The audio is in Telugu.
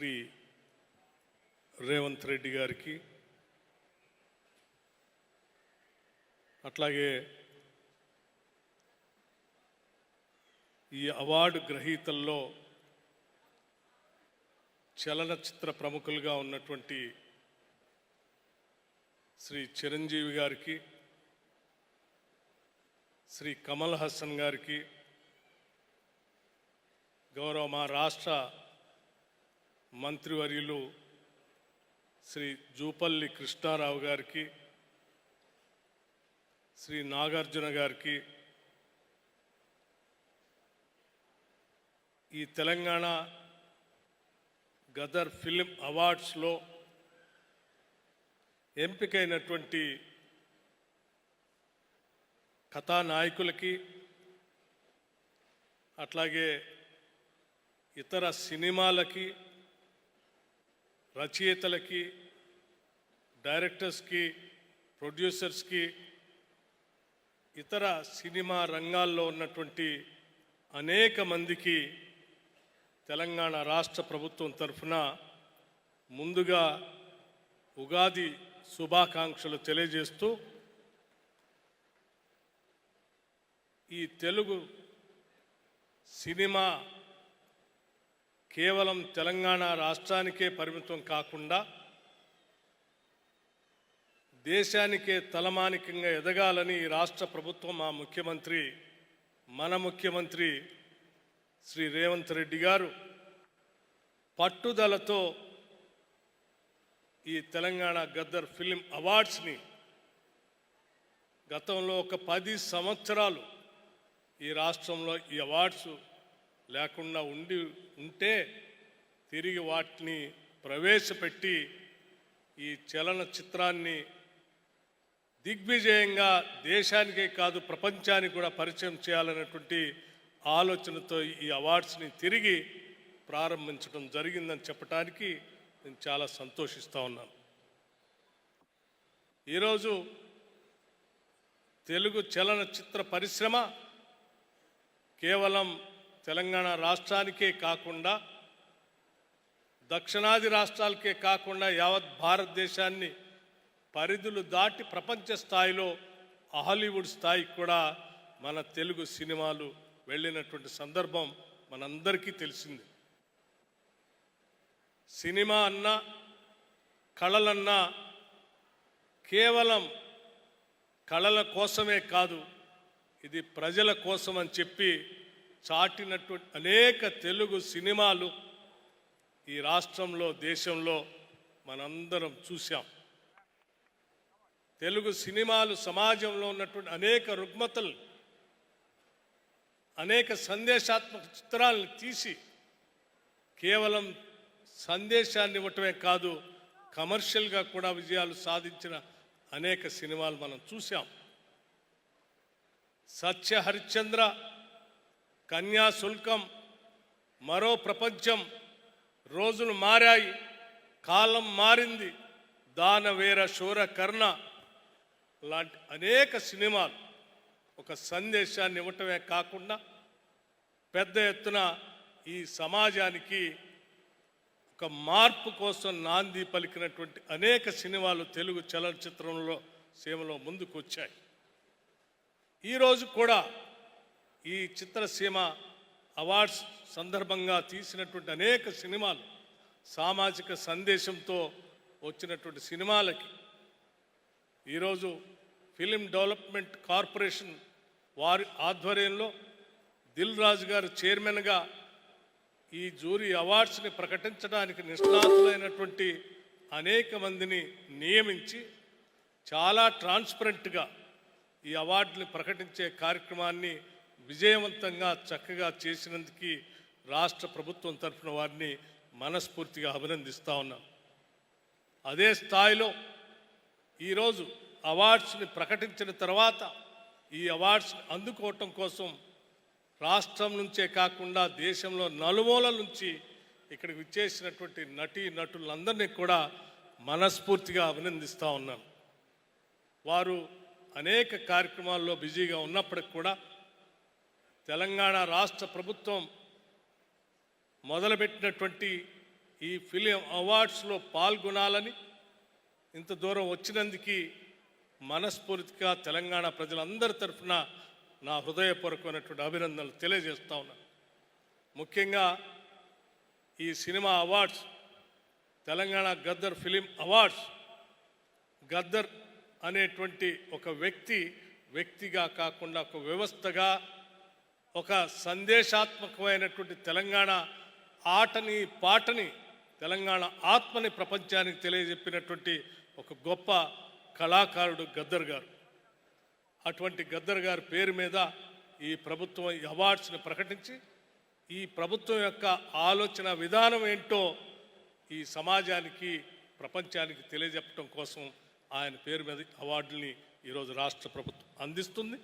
ముఖ్యమంత్రి రేవంత్ రెడ్డి గారికి, అట్లాగే ఈ అవార్డు గ్రహీతల్లో చలనచిత్ర ప్రముఖులుగా ఉన్నటువంటి శ్రీ చిరంజీవి గారికి, శ్రీ కమల్ హాసన్ గారికి, గౌరవ మా రాష్ట్ర మంత్రివర్యులు శ్రీ జూపల్లి కృష్ణారావు గారికి, శ్రీ నాగార్జున గారికి, ఈ తెలంగాణ గదర్ ఫిలిం అవార్డ్స్లో ఎంపికైనటువంటి కథానాయకులకి, అట్లాగే ఇతర సినిమాలకి, రచయితలకి, డైరెక్టర్స్కి, ప్రొడ్యూసర్స్కి, ఇతర సినిమా రంగాల్లో ఉన్నటువంటి అనేక మందికి తెలంగాణ రాష్ట్ర ప్రభుత్వం తరఫున ముందుగా ఉగాది శుభాకాంక్షలు తెలియజేస్తూ, ఈ తెలుగు సినిమా కేవలం తెలంగాణ రాష్ట్రానికే పరిమితం కాకుండా దేశానికే తలమానికంగా ఎదగాలని ఈ రాష్ట్ర ప్రభుత్వం, మా ముఖ్యమంత్రి, మన ముఖ్యమంత్రి శ్రీ రేవంత్ రెడ్డి గారు పట్టుదలతో ఈ తెలంగాణ గద్దర్ ఫిలిం అవార్డ్స్ని గతంలో ఒక 10 సంవత్సరాలు ఈ రాష్ట్రంలో ఈ అవార్డ్స్ లేకుండా ఉంటే తిరిగి వాటిని ప్రవేశపెట్టి ఈ చలనచిత్రాన్ని దిగ్విజయంగా దేశానికే కాదు ప్రపంచానికి కూడా పరిచయం చేయాలనేటువంటి ఆలోచనతో ఈ అవార్డ్స్ని తిరిగి ప్రారంభించడం జరిగిందని చెప్పడానికి నేను చాలా సంతోషిస్తూ ఉన్నాను. ఈరోజు తెలుగు చలనచిత్ర పరిశ్రమ కేవలం తెలంగాణ రాష్ట్రానికే కాకుండా దక్షిణాది రాష్ట్రాలకే కాకుండా యావత్ భారతదేశాన్ని పరిధులు దాటి ప్రపంచ స్థాయిలో హాలీవుడ్ స్థాయికి కూడా మన తెలుగు సినిమాలు వెళ్ళినటువంటి సందర్భం మనందరికీ తెలిసింది. సినిమా అన్నా కళలన్నా కేవలం కళల కోసమే కాదు, ఇది ప్రజల కోసం అని చెప్పి చాటినటువంటి అనేక తెలుగు సినిమాలు ఈ రాష్ట్రంలో, దేశంలో మనందరం చూసాం. తెలుగు సినిమాలు సమాజంలో ఉన్నటువంటి అనేక రుగ్మతలు, అనేక సందేశాత్మక చిత్రాలను తీసి కేవలం సందేశాన్ని ఇవ్వటమే కాదు, కమర్షియల్గా కూడా విజయాలు సాధించిన అనేక సినిమాలు మనం చూసాం. సత్య హరిశ్చంద్ర, కన్యాశుల్కం, మరో ప్రపంచం, రోజులు మారాయి, కాలం మారింది, దానవేర శూర కర్ణ లాంటి అనేక సినిమాలు ఒక సందేశాన్ని ఇవ్వటమే కాకుండా పెద్ద ఎత్తున ఈ సమాజానికి ఒక మార్పు కోసం నాంది పలికినటువంటి అనేక సినిమాలు తెలుగు చలనచిత్రంలో సీమలో ముందుకు వచ్చాయి. ఈరోజు కూడా ఈ చిత్రసీమ అవార్డ్స్ సందర్భంగా తీసినటువంటి అనేక సినిమాలు సామాజిక సందేశంతో వచ్చినటువంటి సినిమాలకి ఈరోజు ఫిలిం డెవలప్మెంట్ కార్పొరేషన్ వారి ఆధ్వర్యంలో దిల్ రాజు గారు చైర్మన్గా ఈ జ్యూరీ అవార్డ్స్ని ప్రకటించడానికి నిష్ణాతులైనటువంటి అనేక మందిని నియమించి చాలా ట్రాన్స్పరెంట్గా ఈ అవార్డుని ప్రకటించే కార్యక్రమాన్ని విజయవంతంగా చక్కగా చేసినందుకు రాష్ట్ర ప్రభుత్వం తరఫున వారిని మనస్ఫూర్తిగా అభినందిస్తూ ఉన్నాం. అదే స్థాయిలో ఈరోజు అవార్డ్స్ని ప్రకటించిన తర్వాత ఈ అవార్డ్స్ని అందుకోవటం కోసం రాష్ట్రం నుంచే కాకుండా దేశంలో నలుమూలల నుంచి ఇక్కడికి విచ్చేసినటువంటి నటీ నటులందరినీ కూడా మనస్ఫూర్తిగా అభినందిస్తూ ఉన్నాను. వారు అనేక కార్యక్రమాల్లో బిజీగా ఉన్నప్పటికి కూడా తెలంగాణ రాష్ట్ర ప్రభుత్వం మొదలుపెట్టినటువంటి ఈ ఫిలిం అవార్డ్స్లో పాల్గొనాలని ఇంత దూరం వచ్చినందుకు మనస్ఫూర్తిగా తెలంగాణ ప్రజలందరి తరఫున నా హృదయపూర్వకమైనటువంటి అభినందనలు తెలియజేస్తా ఉన్నాను. ముఖ్యంగా ఈ cinema awards, Telangana Gaddar film awards, Gaddar అనేటువంటి ఒక వ్యక్తిగా కాకుండా ఒక వ్యవస్థగా, ఒక సందేశాత్మకమైనటువంటి తెలంగాణ ఆటని పాటని, తెలంగాణ ఆత్మని ప్రపంచానికి తెలియజెప్పినటువంటి ఒక గొప్ప కళాకారుడు గద్దర్ గారు. అటువంటి గద్దర్ గారి పేరు మీద ఈ ప్రభుత్వం ఈ అవార్డ్స్ని ప్రకటించి ఈ ప్రభుత్వం యొక్క ఆలోచన విధానం ఏంటో ఈ సమాజానికి, ప్రపంచానికి తెలియజెప్పడం కోసం ఆయన పేరు మీద అవార్డుల్ని ఈరోజు రాష్ట్ర ప్రభుత్వం అందిస్తుంది.